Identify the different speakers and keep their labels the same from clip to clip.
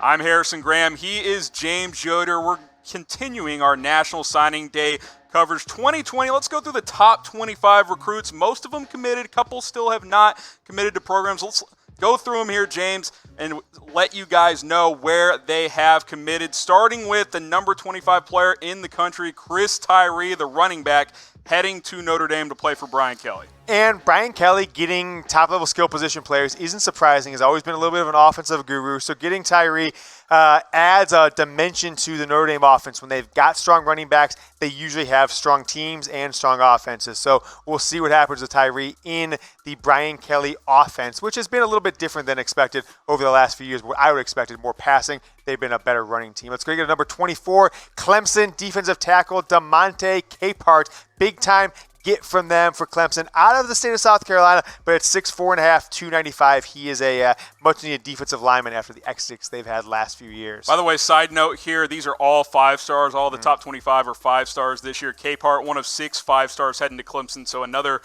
Speaker 1: I'm Harrison Graham. He is James Yoder. We're continuing our National Signing Day coverage 2020. Let's go through the top 25 recruits. Most of them committed. A couple still have not committed to programs. Let's go through them here, James, and let you guys know where they have committed. Starting with the number 25 player in the country, Chris Tyree, the running back, heading to Notre Dame to play for Brian Kelly.
Speaker 2: And Brian Kelly getting top-level skill position players isn't surprising. He's always been a little bit of an offensive guru. So getting Tyree adds a dimension to the Notre Dame offense. When they've got strong running backs, they usually have strong teams and strong offenses. So we'll see what happens with Tyree in the Brian Kelly offense, which has been a little bit different than expected over the last few years. I would have expected more passing. They've been a better running team. Let's go get number 24, Clemson defensive tackle DeMonte Capehart. Big time get from them for Clemson out of the state of South Carolina, but at 6'4.5", 295. He is a much needed defensive lineman after the exits they've had last few years.
Speaker 1: By the way, side note here, these are all 5 stars. All the top 25 are 5 stars this year. Capehart, one of 6 5-stars heading to Clemson. So another,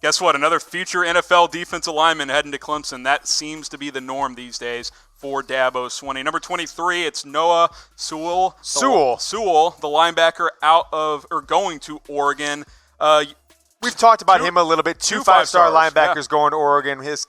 Speaker 1: guess what? Another future NFL defensive lineman heading to Clemson. That seems to be the norm these days for Dabo Swinney. Number 23, it's Noah Sewell. Sewell, the linebacker going to Oregon.
Speaker 2: We've talked about him a little bit. 2 5-star linebackers going to Oregon. His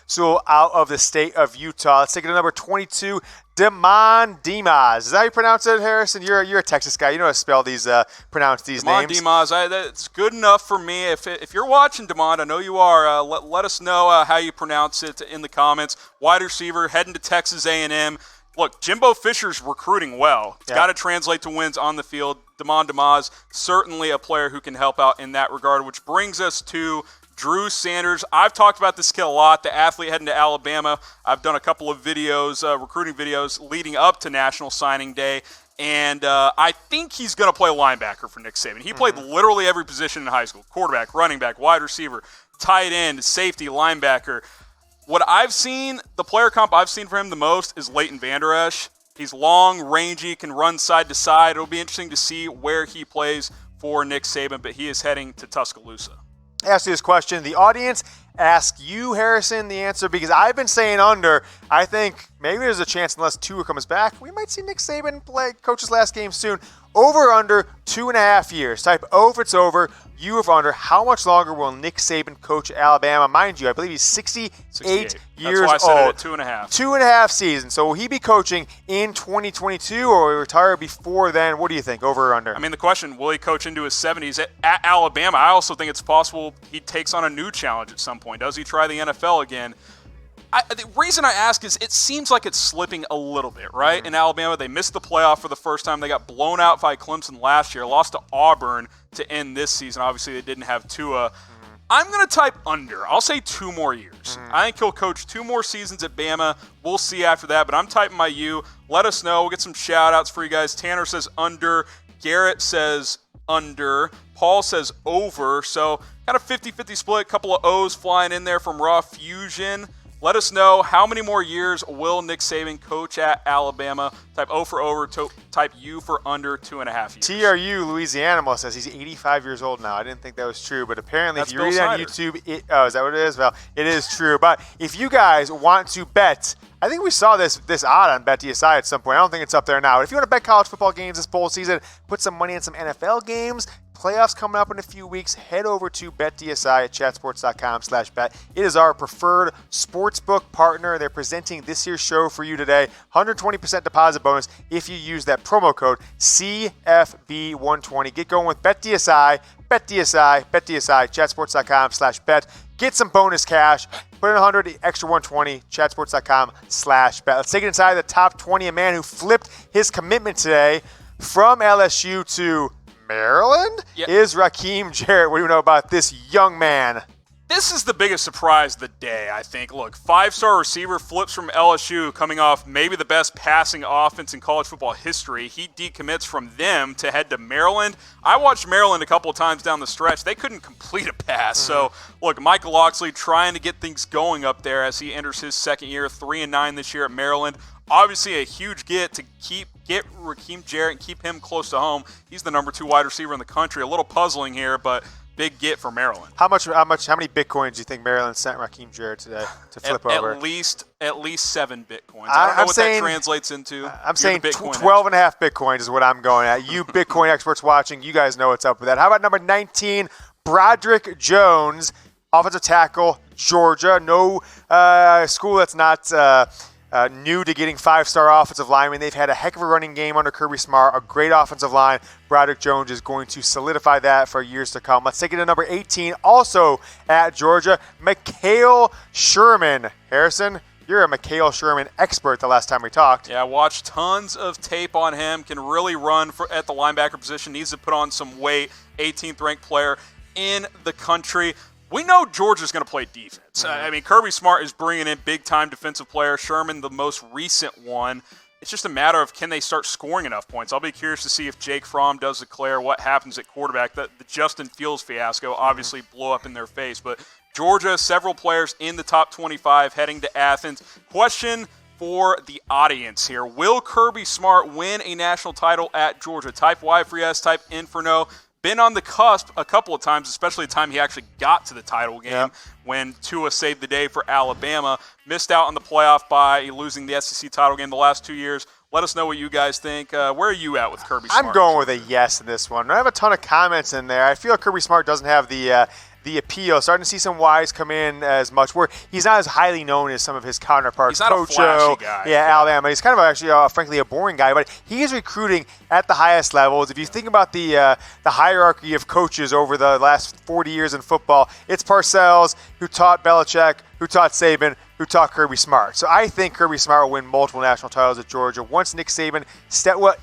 Speaker 2: Sewell out of the state of Utah. Let's take it to number 22, Demas. Is that how you pronounce it, Harrison? You're a Texas guy. You know how to spell these, pronounce these names.
Speaker 1: Demas. That's good enough for me. If you're watching, Demond, I know you are. Let us know how you pronounce it in the comments. Wide receiver heading to Texas A&M. Look, Jimbo Fisher's recruiting well. It's got to translate to wins on the field. Demas, certainly a player who can help out in that regard, which brings us to Drew Sanders. I've talked about this kid a lot, the athlete heading to Alabama. I've done a couple of videos, recruiting videos, leading up to National Signing Day, and I think he's going to play linebacker for Nick Saban. He played literally every position in high school: quarterback, running back, wide receiver, tight end, safety, linebacker. What I've seen, the player comp I've seen for him the most is Leighton Vander Esch. He's long, rangy, can run side to side. It'll be interesting to see where he plays for Nick Saban, but he is heading to Tuscaloosa.
Speaker 2: Ask you this question. The audience ask you, Harrison, the answer, because I've been saying under. I think maybe there's a chance, unless Tua comes back, we might see Nick Saban play coach his last game soon. Over under 2.5 years. Type O if it's over. U if under. How much longer will Nick Saban coach Alabama? Mind you, I believe he's 68 years old.
Speaker 1: That's why I said it at 2.5.
Speaker 2: 2.5 seasons. So will he be coaching in 2022 or will he retire before then? What do you think, over or under?
Speaker 1: I mean, the question, will he coach into his 70s at Alabama? I also think it's possible he takes on a new challenge at some point. Does he try the NFL again? The reason I ask is it seems like it's slipping a little bit, right? In Alabama, they missed the playoff for the first time. They got blown out by Clemson last year, lost to Auburn to end this season. Obviously, they didn't have Tua. I'm going to type under. I'll say 2 more years. I think he'll coach 2 more seasons at Bama. We'll see after that, but I'm typing my U. Let us know. We'll get some shout-outs for you guys. Tanner says under. Garrett says under. Paul says over. So kind of 50-50 split. A couple of O's flying in there from Raw Fusion. Let us know how many more years will Nick Saban coach at Alabama. Type O for over, type U for under 2.5 years.
Speaker 2: TRU Louisiana says he's 85 years old now. I didn't think that was true, but apparently
Speaker 1: That's
Speaker 2: if you
Speaker 1: Bill
Speaker 2: read it on
Speaker 1: Snyder.
Speaker 2: YouTube, is that what it is? Well, it is true. But if you guys want to bet, I think we saw this odd on BetDSI at some point. I don't think it's up there now. If you want to bet college football games this bowl season, put some money on some NFL games. Playoffs coming up in a few weeks. Head over to BetDSI at chatsports.com/bet. It is our preferred sportsbook partner. They're presenting this year's show for you today. 120% deposit bonus if you use that promo code CFB120. Get going with BetDSI, chatsports.com/bet. Get some bonus cash. Put in 100, the extra 120, chatsports.com/bet. Let's take it inside the top 20. A man who flipped his commitment today from LSU to Maryland is Rakim Jarrett. What do you know about this young man?
Speaker 1: This is the biggest surprise of the day, I think. Look, 5-star receiver flips from LSU, coming off maybe the best passing offense in college football history. He decommits from them to head to Maryland. I watched Maryland a couple of times down the stretch. They couldn't complete a pass. So, look, Michael Locksley trying to get things going up there as he enters his second year, 3-9 this year at Maryland. Obviously a huge get to get Rakim Jarrett and keep him close to home. He's the number 2 wide receiver in the country. A little puzzling here, but big get for Maryland.
Speaker 2: How many Bitcoins do you think Maryland sent Rakim Jarrett today to flip over?
Speaker 1: At least 7 Bitcoins. I don't know what that translates into.
Speaker 2: I'm saying 12 and a half Bitcoins is what I'm going at. You Bitcoin experts watching, you guys know what's up with that. How about number 19, Broderick Jones, offensive tackle, Georgia. No school that's not new to getting 5-star offensive linemen. They've had a heck of a running game under Kirby Smart, a great offensive line. Broderick Jones is going to solidify that for years to come. Let's take it to number 18, also at Georgia, Mekhail Sherman. Harrison, you're a Mekhail Sherman expert the last time we talked.
Speaker 1: Yeah, I watched tons of tape on him. Can really run at the linebacker position. Needs to put on some weight. 18th ranked player in the country. We know Georgia's going to play defense. I mean, Kirby Smart is bringing in big-time defensive players. Sherman, the most recent one. It's just a matter of can they start scoring enough points. I'll be curious to see if Jake Fromm does declare what happens at quarterback. The Justin Fields fiasco obviously blew up in their face. But Georgia, several players in the top 25 heading to Athens. Question for the audience here. Will Kirby Smart win a national title at Georgia? Type Y for yes, type N for no. Been on the cusp a couple of times, especially the time he actually got to the title game when Tua saved the day for Alabama. Missed out on the playoff by losing the SEC title game the last 2 years. Let us know what you guys think. Where are you at with Kirby Smart?
Speaker 2: I'm going with a yes in this one. I have a ton of comments in there. I feel Kirby Smart doesn't have the appeal. Starting to see some Ys come in as much. Where he's not as highly known as some of his counterparts.
Speaker 1: He's not a flashy guy.
Speaker 2: Yeah, Alabama. He's kind of frankly, a boring guy. But he is recruiting at the highest levels. If you think about the hierarchy of coaches over the last 40 years in football, it's Parcells, who taught Belichick, who taught Saban, who taught Kirby Smart. So I think Kirby Smart will win multiple national titles at Georgia. Once Nick Saban,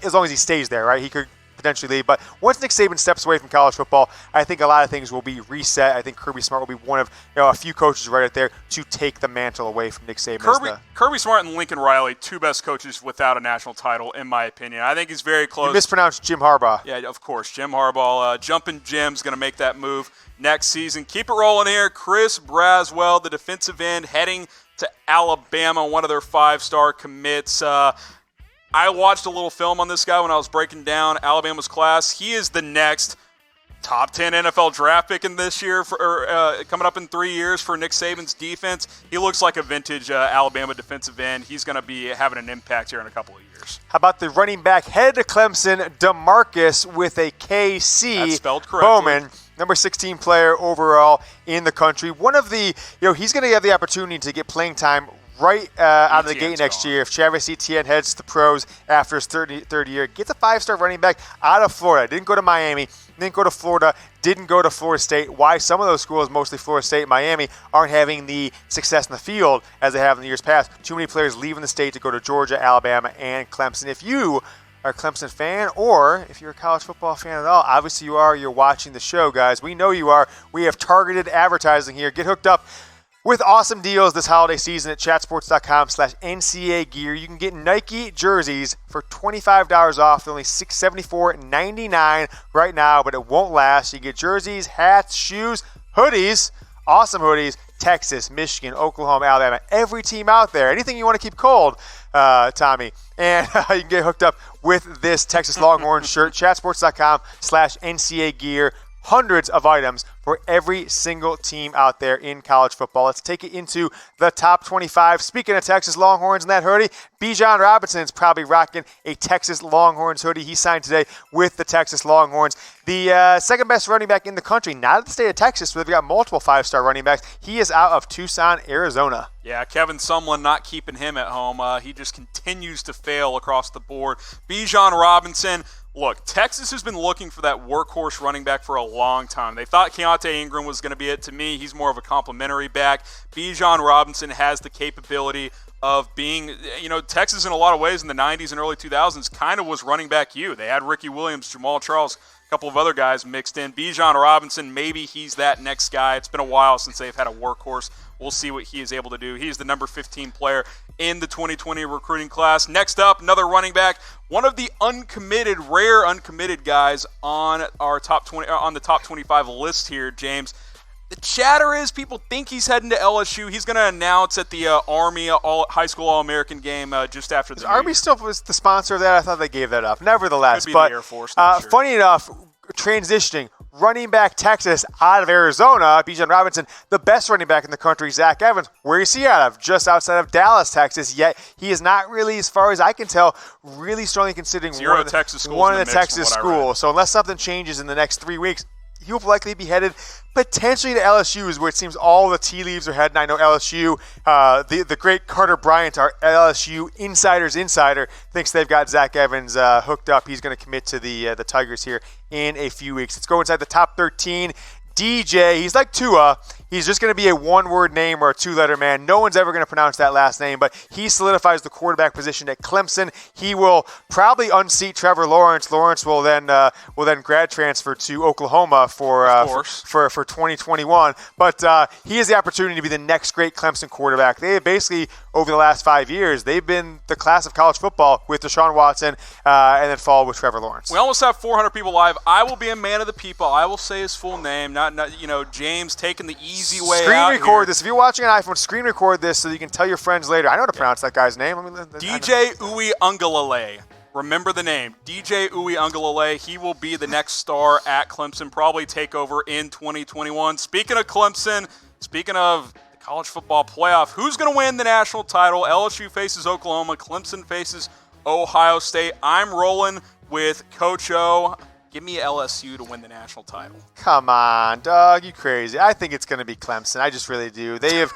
Speaker 2: as long as he stays there, right? He could potentially leave. But once Nick Saban steps away from college football, I think a lot of things will be reset. I think Kirby Smart will be one of a few coaches right out there to take the mantle away from Nick Saban.
Speaker 1: Kirby Smart and Lincoln Riley, two best coaches without a national title, in my opinion. I think he's very close.
Speaker 2: You mispronounced Jim Harbaugh.
Speaker 1: Yeah, of course. Jim Harbaugh. Jumping Jim's going to make that move next season. Keep it rolling here. Chris Braswell, the defensive end, heading to Alabama, one of their 5-star commits. I watched a little film on this guy when I was breaking down Alabama's class. He is the next top 10 NFL draft pick in this year, coming up in 3 years for Nick Saban's defense. He looks like a vintage Alabama defensive end. He's going to be having an impact here in a couple of years.
Speaker 2: How about the running back headed to Clemson, Demarkcus with a KC.
Speaker 1: That's spelled correctly.
Speaker 2: Bowman, number 16 player overall in the country. One of the, he's going to have the opportunity to get playing time right out of the gate next year. If Travis Etienne heads to the pros after his third year, gets a 5-star running back out of Florida. Didn't go to Miami, didn't go to Florida, didn't go to Florida State. Why some of those schools, mostly Florida State and Miami, aren't having the success in the field as they have in the years past. Too many players leaving the state to go to Georgia, Alabama, and Clemson. If you are a Clemson fan, or if you're a college football fan at all, obviously you are. You're watching the show, guys. We know you are. We have targeted advertising here. Get hooked up with awesome deals this holiday season at chatsports.com/NCAA gear. You can get Nike jerseys for $25 off. They're only $74.99 right now, but it won't last. You get jerseys, hats, shoes, hoodies, awesome hoodies, Texas, Michigan, Oklahoma, Alabama, every team out there. Anything you want to keep cold, Tommy. And you can get hooked up with this Texas Longhorns shirt, chatsports.com/NCAA gear. Hundreds of items for every single team out there in college football. Let's take it into the top 25. Speaking of Texas Longhorns and that hoodie, Bijan Robinson's probably rocking a Texas Longhorns hoodie. He signed today with the Texas Longhorns. The second best running back in the country, not at the state of Texas, so they've got multiple 5-star running backs. He is out of Tucson, Arizona.
Speaker 1: Yeah, Kevin Sumlin not keeping him at home. He just continues to fail across the board. Bijan Robinson, look, Texas has been looking for that workhorse running back for a long time. They thought Keontae Ingram was going to be it. To me, he's more of a complimentary back. Bijan Robinson has the capability of being, Texas in a lot of ways in the 90s and early 2000s kind of was running back you. They had Ricky Williams, Jamal Charles, a couple of other guys mixed in. Bijan Robinson, maybe he's that next guy. It's been a while since they've had a workhorse. We'll see what he is able to do. He's the number 15 player in the 2020 recruiting class. Next up, another running back, one of the rare uncommitted guys on our top 20, on the top 25 list here, James. The chatter is people think he's heading to LSU. He's going to announce at the Army high school All-American game just after the
Speaker 2: Army still was the sponsor of that. I thought they gave that up. Nevertheless,
Speaker 1: could be
Speaker 2: but
Speaker 1: the Air Force,
Speaker 2: sure. Funny enough, transitioning, running back Texas out of Arizona, Bijan Robinson, the best running back in the country, Zach Evans. Where is he out of? Just outside of Dallas, Texas. Yet he is not really, as far as I can tell, really strongly considering one of the Texas schools. So unless something changes in the next 3 weeks, he will likely be headed potentially to LSU, where it seems all the tea leaves are heading. I know LSU, the great Carter Bryant, our LSU insider, thinks they've got Zach Evans hooked up. He's going to commit to the Tigers here in a few weeks. Let's go inside the top 13. DJ, he's like Tua. He's just going to be a one-word name or a two-letter man. No one's ever going to pronounce that last name, but he solidifies the quarterback position at Clemson. He will probably unseat Trevor Lawrence. Lawrence will then grad transfer to Oklahoma for 2021. But he has the opportunity to be the next great Clemson quarterback. They have basically, over the last 5 years, they've been the class of college football with Deshaun Watson and then followed with Trevor Lawrence.
Speaker 1: We almost have 400 people live. I will be a man of the people. I will say his full name. Not James taking the easy way
Speaker 2: screen
Speaker 1: out
Speaker 2: record
Speaker 1: here.
Speaker 2: this. If you're watching an iPhone, screen record this so you can tell your friends later. I know how to pronounce that guy's name.
Speaker 1: DJ Uiagalelei. Remember the name. DJ Uiagalelei. He will be the next star at Clemson, probably take over in 2021. Speaking of Clemson, speaking of the college football playoff, who's going to win the national title? LSU faces Oklahoma. Clemson faces Ohio State. I'm rolling with Coach O. Give me LSU to win the national title.
Speaker 2: Come on, Doug, you crazy. I think it's going to be Clemson. I just really do. They've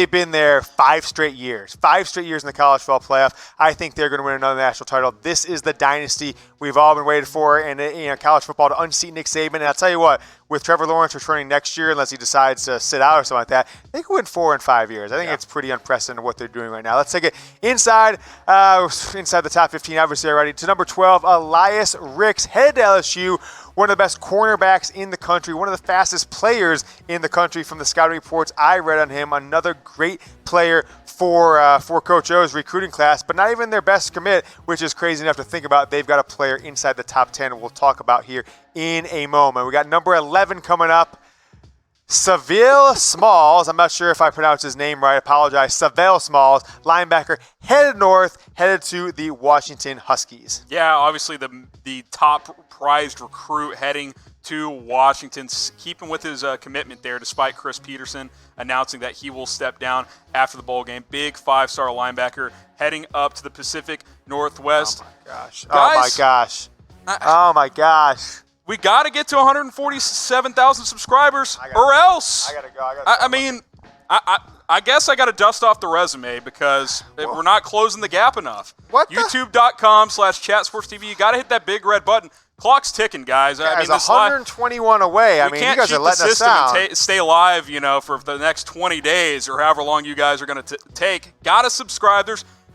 Speaker 2: been there 5 straight years. 5 straight years in the college football playoff. I think they're going to win another national title. This is the dynasty we've all been waiting for in college football to unseat Nick Saban. And I'll tell you what, with Trevor Lawrence returning next year, unless he decides to sit out or something like that, they could win 4 in 5 years. I think it's pretty unprecedented what they're doing right now. Let's take it inside the top 15, obviously already, to number 12, Elias Ricks, headed to LSU. One of the best cornerbacks in the country, one of the fastest players in the country from the scouting reports I read on him. Another great player for Coach O's recruiting class, but not even their best commit, which is crazy enough to think about. They've got a player inside the top 10 we'll talk about here in a moment. We got number 11 coming up. Sav'ell Smalls, I'm not sure if I pronounced his name right, I apologize. Sav'ell Smalls, linebacker, headed north, headed to the Washington Huskies.
Speaker 1: Yeah, obviously the top prized recruit heading to Washington, keeping with his commitment there despite Chris Peterson announcing that he will step down after the bowl game. Big 5-star linebacker heading up to the Pacific Northwest.
Speaker 2: Oh, my gosh.
Speaker 1: Guys,
Speaker 2: oh, my gosh.
Speaker 1: We got to get to 147,000 subscribers or else.
Speaker 2: I got to go.
Speaker 1: I mean, I guess I got to dust off the resume because we're not closing the gap enough. YouTube.com/chatsportstv. You got to hit that big red button. Clock's ticking, guys. I mean,
Speaker 2: this 121 away. I mean, you guys are letting us down.
Speaker 1: And stay live, for the next 20 days or however long you guys are going to take. Got to subscribe.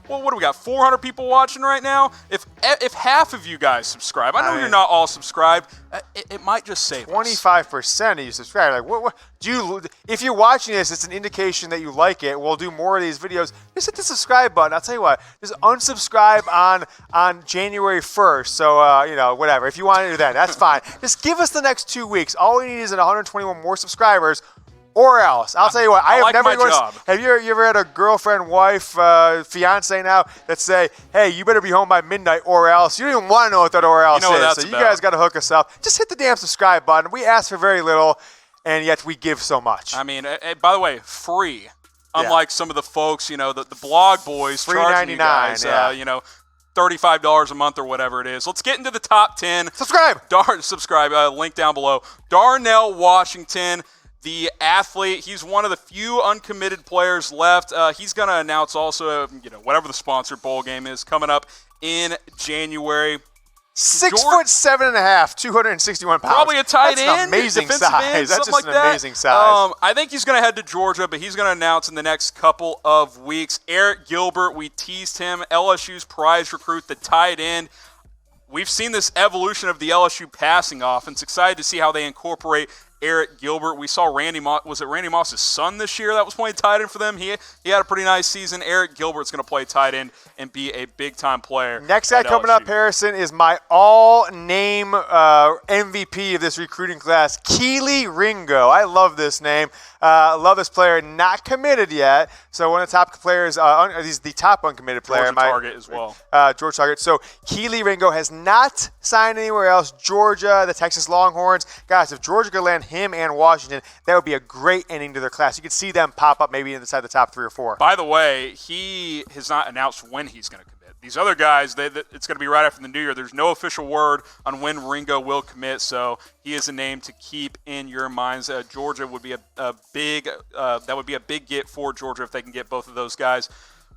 Speaker 1: Well, what do we got? 400 people watching right now? If half of you guys subscribe, I know you're not all subscribed. It might just save
Speaker 2: 25% of you subscribe. Like, what do you? If you're watching this, it's an indication that you like it. We'll do more of these videos. Just hit the subscribe button. I'll tell you what. Just unsubscribe on January 1st. So whatever. If you want to do that, that's fine. Just give us the next 2 weeks. All we need is 121 more subscribers. Or else. I'll tell you what, have you ever had a girlfriend, wife, fiance now that say, hey, you better be home by midnight or else? You don't even want to know what that or else is. So you guys got to hook us up. Just hit the damn subscribe button. We ask for very little, and yet we give so much.
Speaker 1: I mean, by the way, free. Unlike some of the folks, the blog boys charging you guys, $35 a month or whatever it is. Let's get into the top 10.
Speaker 2: Subscribe.
Speaker 1: Link down below. Darnell Washington. The athlete, he's one of the few uncommitted players left. He's going to announce also, whatever the sponsored bowl game is coming up in January.
Speaker 2: 6'7.5", 261 pounds.
Speaker 1: Probably a tight
Speaker 2: That's
Speaker 1: end.
Speaker 2: An amazing size. That's just an amazing
Speaker 1: size. I think he's going to head to Georgia, but he's going to announce in the next couple of weeks. Airk Gilbert, we teased him. LSU's prize recruit, the tight end. We've seen this evolution of the LSU passing offense. Excited to see how they incorporate Airk Gilbert. We saw Randy Moss. Was it Randy Moss's son this year that was playing tight end for them? He had a pretty nice season. Airk Gilbert's going to play tight end and be a big-time player.
Speaker 2: Next guy coming up, Harrison, is my all-name MVP of this recruiting class, Kelee Ringo. I love this name. Love this player. Not committed yet. So one of the top players, he's the top uncommitted player.
Speaker 1: Georgia target as well.
Speaker 2: Georgia target. So Kelee Ringo has not signed anywhere else. Georgia, the Texas Longhorns. Guys, if Georgia could land him and Washington, that would be a great ending to their class. You could see them pop up maybe inside the top 3 or 4.
Speaker 1: By the way, he has not announced when he's going to commit. These other guys, it's going to be right after the new year. There's no official word on when Ringo will commit, so he is a name to keep in your minds. Georgia would be a big get for Georgia if they can get both of those guys.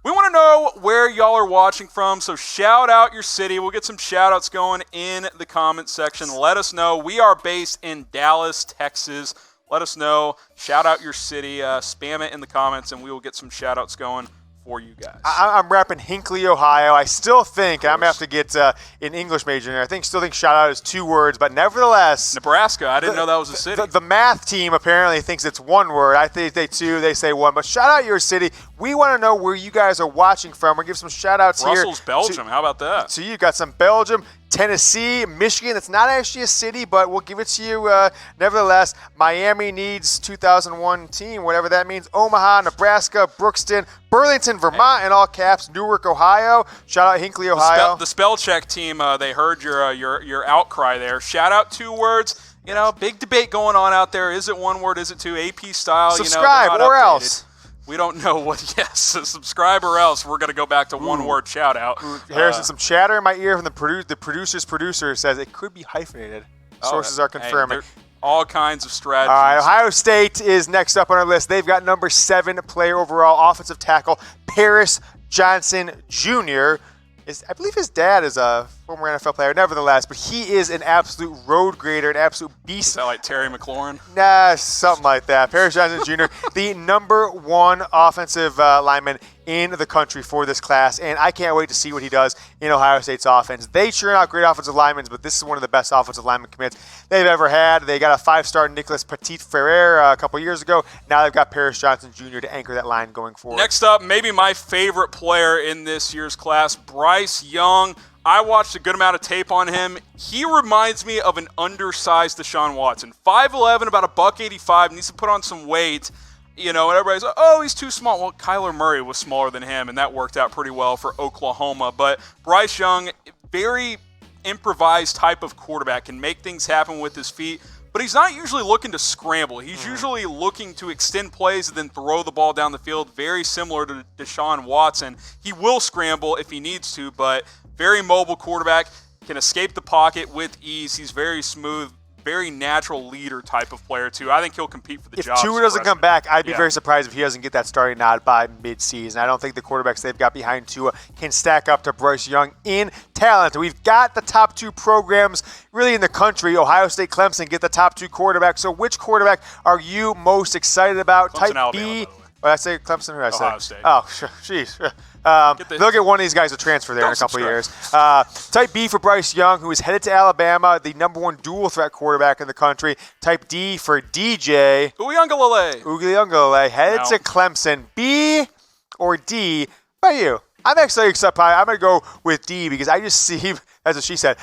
Speaker 1: We want to know where y'all are watching from, so shout out your city. We'll get some shout outs going in the comments section. Let us know. We are based in Dallas, Texas. Let us know. Shout out your city. Spam it in the comments, and we will get some shout outs going for you guys.
Speaker 2: I'm repping Hinckley, Ohio. I still think, I'm going to have to get an English major in here. Still think shout out is 2 words, but nevertheless.
Speaker 1: Nebraska. I didn't know that was a city.
Speaker 2: The math team apparently thinks it's 1 word. I think they 2, they say 1. But shout out your city. We want to know where you guys are watching from. We'll give some shout outs here.
Speaker 1: Brussels, Belgium. How about that?
Speaker 2: So you got some Belgium, Tennessee, Michigan. It's not actually a city, but we'll give it to you nevertheless. Miami needs 2001 team, whatever that means. Omaha, Nebraska, Brookston, Burlington, Vermont, in all caps. Newark, Ohio. Shout out Hinckley, Ohio.
Speaker 1: The spell check team, they heard your outcry there. Shout out 2 words. You know, big debate going on out there. Is it 1 word? Is it 2? AP style.
Speaker 2: Subscribe or else.
Speaker 1: We don't know what. Yes, subscribe or else. We're going to go back to 1 word shout out.
Speaker 2: Harrison, some chatter in my ear from the producer's producer says it could be hyphenated. Sources are confirming.
Speaker 1: All kinds of strategies.
Speaker 2: All right, Ohio State is next up on our list. They've got number 7 player overall, offensive tackle, Paris Johnson Jr. I believe his dad is a former NFL player, nevertheless, but he is an absolute road grader, an absolute beast.
Speaker 1: Is that like Terry McLaurin?
Speaker 2: Nah, something like that. Paris Johnson Jr., the number 1 offensive lineman in the country for this class, and I can't wait to see what he does in Ohio State's offense. They churn out great offensive linemen, but this is one of the best offensive lineman commits they've ever had. They got a 5-star Nicholas Petit-Ferrer a couple years ago. Now they've got Paris Johnson Jr. to anchor that line going forward.
Speaker 1: Next up, maybe my favorite player in this year's class, Bryce Young. I watched a good amount of tape on him. He reminds me of an undersized Deshaun Watson. 5'11", about $185, needs to put on some weight. You know, and everybody's like, oh, he's too small. Well, Kyler Murray was smaller than him, and that worked out pretty well for Oklahoma. But Bryce Young, very improvised type of quarterback, can make things happen with his feet. But he's not usually looking to scramble. He's usually looking to extend plays and then throw the ball down the field, very similar to Deshaun Watson. He will scramble if he needs to, but very mobile quarterback, can escape the pocket with ease. He's very smooth, very natural leader type of player, too. I think he'll compete for the job.
Speaker 2: If Tua doesn't come back, I'd be very surprised if he doesn't get that starting nod by mid-season. I don't think the quarterbacks they've got behind Tua can stack up to Bryce Young in talent. We've got the top 2 programs really in the country. Ohio State, Clemson get the top 2 quarterbacks. So which quarterback are you most excited about?
Speaker 1: Clemson,
Speaker 2: Type
Speaker 1: Alabama,
Speaker 2: B. Did I say Clemson? Or did I say
Speaker 1: Ohio State.
Speaker 2: Oh, jeez. They'll get one of these guys to transfer there in a couple of years. Type B for Bryce Young, who is headed to Alabama, the number 1 dual threat quarterback in the country. Type D for DJ.
Speaker 1: Uiagalelei.
Speaker 2: Headed to Clemson. B or D by you? I'm actually excited. I'm going to go with D because I just see, that's what she said.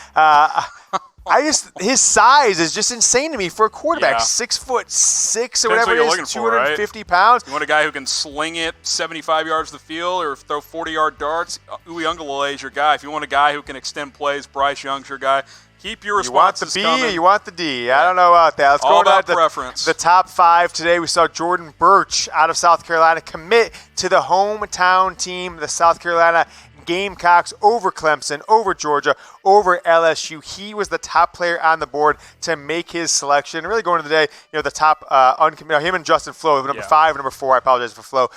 Speaker 2: His size is just insane to me for a quarterback. 6'6" or whatever it is, 250 pounds.
Speaker 1: You want a guy who can sling it 75 yards the field or throw 40-yard darts? Uiagalelei is your guy. If you want a guy who can extend plays, Bryce Young's your guy. Keep your responses coming.
Speaker 2: You want the B or you want the D? I don't know about that. Let's
Speaker 1: All
Speaker 2: go
Speaker 1: about
Speaker 2: to
Speaker 1: preference.
Speaker 2: The top 5 today. We saw Jordan Burch out of South Carolina commit to the hometown team, the South Carolina Gamecocks, over Clemson, over Georgia, over LSU. He was the top player on the board to make his selection. Really going to the day, the top uncommitted, him and Justin Flowe, number 5 and number 4, I apologize for Flowe,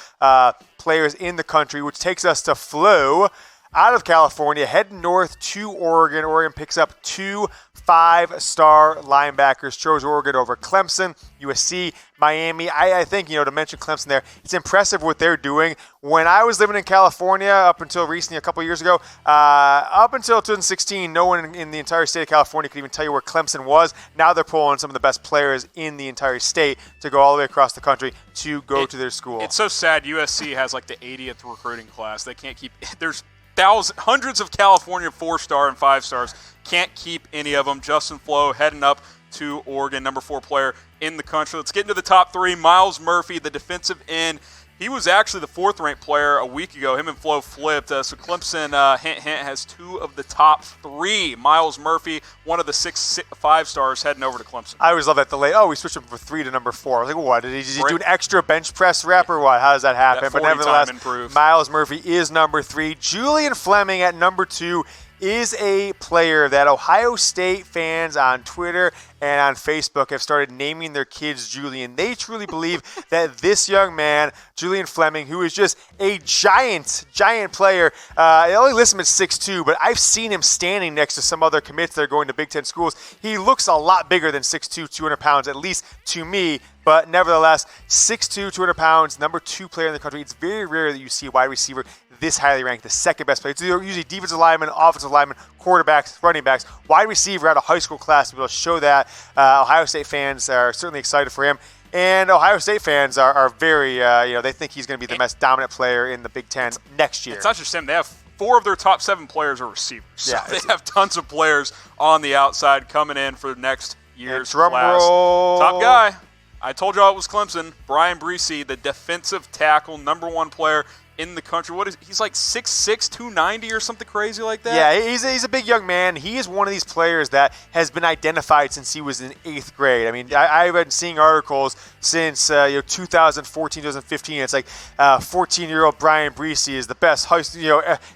Speaker 2: players in the country, which takes us to Flowe. out of California, heading north to Oregon. Oregon picks up 2 5-star linebackers. Chose Oregon over Clemson, USC, Miami. I think, to mention Clemson there, it's impressive what they're doing. When I was living in California up until recently, a couple years ago, up until 2016, no one in the entire state of California could even tell you where Clemson was. Now they're pulling some of the best players in the entire state to go all the way across the country to go to their school.
Speaker 1: It's so sad USC has like the 80th recruiting class. They can't keep – there's hundreds of California 4-star and 5-stars. Can't keep any of them. Justin Flowe heading up to Oregon, number 4 player in the country. Let's get into the top 3. Myles Murphy, the defensive end. He was actually the 4th-ranked player a week ago. Him and Flowe flipped. So Clemson, hint, has 2 of the top 3. Myles Murphy, one of the 6 5-stars heading over to Clemson.
Speaker 2: I always love that delay. Oh, we switched him from 3 to number 4. I was like, what? Did he do an extra bench press rep or what? How does that happen?
Speaker 1: That
Speaker 2: but nevertheless,
Speaker 1: improved.
Speaker 2: Myles Murphy is number 3. Julian Fleming at number 2 is a player that Ohio State fans on Twitter and on Facebook have started naming their kids Julian. They truly believe that this young man, Julian Fleming, who is just a giant player, I only list him at 6'2", but I've seen him standing next to some other commits that are going to Big Ten schools. He looks a lot bigger than 6'2", 200 pounds, at least to me. But nevertheless, 6'2", 200 pounds, number 2 player in the country. It's very rare that you see a wide receiver this highly ranked, the second best player. It's usually defensive linemen, offensive linemen, quarterbacks, running backs, wide receiver out of high school class to be able to show that. Ohio State fans are certainly excited for him. And Ohio State fans are very, they think he's going to be the most dominant player in the Big Ten next year.
Speaker 1: It's not just him. They have 4 of their top 7 players are receivers. So they have tons of players on the outside coming in for next year's
Speaker 2: drum
Speaker 1: class.
Speaker 2: roll.
Speaker 1: Top guy. I told y'all it was Clemson. Bryan Bresee, the defensive tackle, number 1 player in the country. He's like 6'6", 290 or something crazy like that?
Speaker 2: Yeah, he's a big young man. He is one of these players that has been identified since he was in 8th grade. I mean, I've been seeing articles since 2014, 2015. It's like 14-year-old Bryan Bresee is the best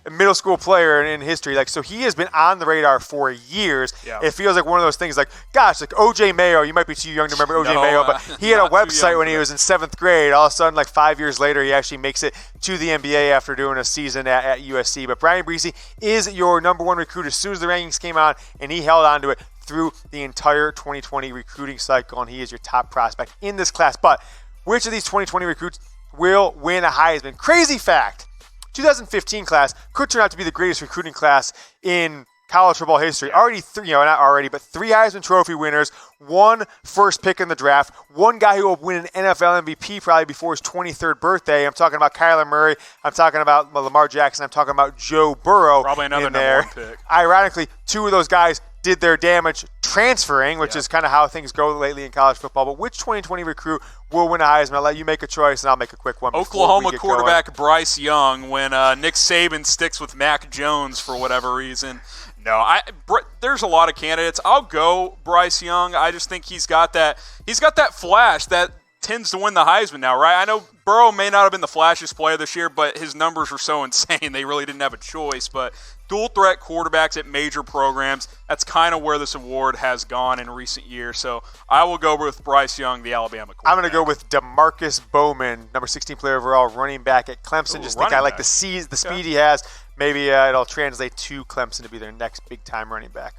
Speaker 2: middle school player in history. Like, so he has been on the radar for years. Yeah. It feels like one of those things like, gosh, like O.J. Mayo. You might be too young to remember O.J. Mayo, but he had a website when he was in 7th grade. All of a sudden, like 5 years later, he actually makes it to the NBA after doing a season at USC. But Bryan Bresee is your number 1 recruit as soon as the rankings came out, and he held on to it through the entire 2020 recruiting cycle, and he is your top prospect in this class. But which of these 2020 recruits will win a Heisman? Crazy fact, 2015 class could turn out to be the greatest recruiting class in college football history. Already, not already, but 3 Heisman Trophy winners, 1 first pick in the draft, 1 guy who will win an NFL MVP probably before his 23rd birthday. I'm talking about Kyler Murray. I'm talking about Lamar Jackson. I'm talking about Joe Burrow.
Speaker 1: Probably another
Speaker 2: in there.
Speaker 1: number 1 pick.
Speaker 2: Ironically, 2 of those guys did their damage transferring, which is kind of how things go lately in college football. But which 2020 recruit will win a Heisman? I'll let you make a choice, and I'll make a quick one.
Speaker 1: Oklahoma quarterback Bryce Young when Nick Saban sticks with Mac Jones for whatever reason. No, there's a lot of candidates. I'll go Bryce Young. I just think he's got that flash that tends to win the Heisman now, right? I know Burrow may not have been the flashiest player this year, but his numbers were so insane they really didn't have a choice. But dual threat quarterbacks at major programs, that's kind of where this award has gone in recent years. So I will go with Bryce Young, the Alabama quarterback.
Speaker 2: I'm going to go with Demarkcus Bowman, number 16 player overall, running back at Clemson. Just think I like the speed he has. Maybe it'll translate to Clemson to be their next big-time running back.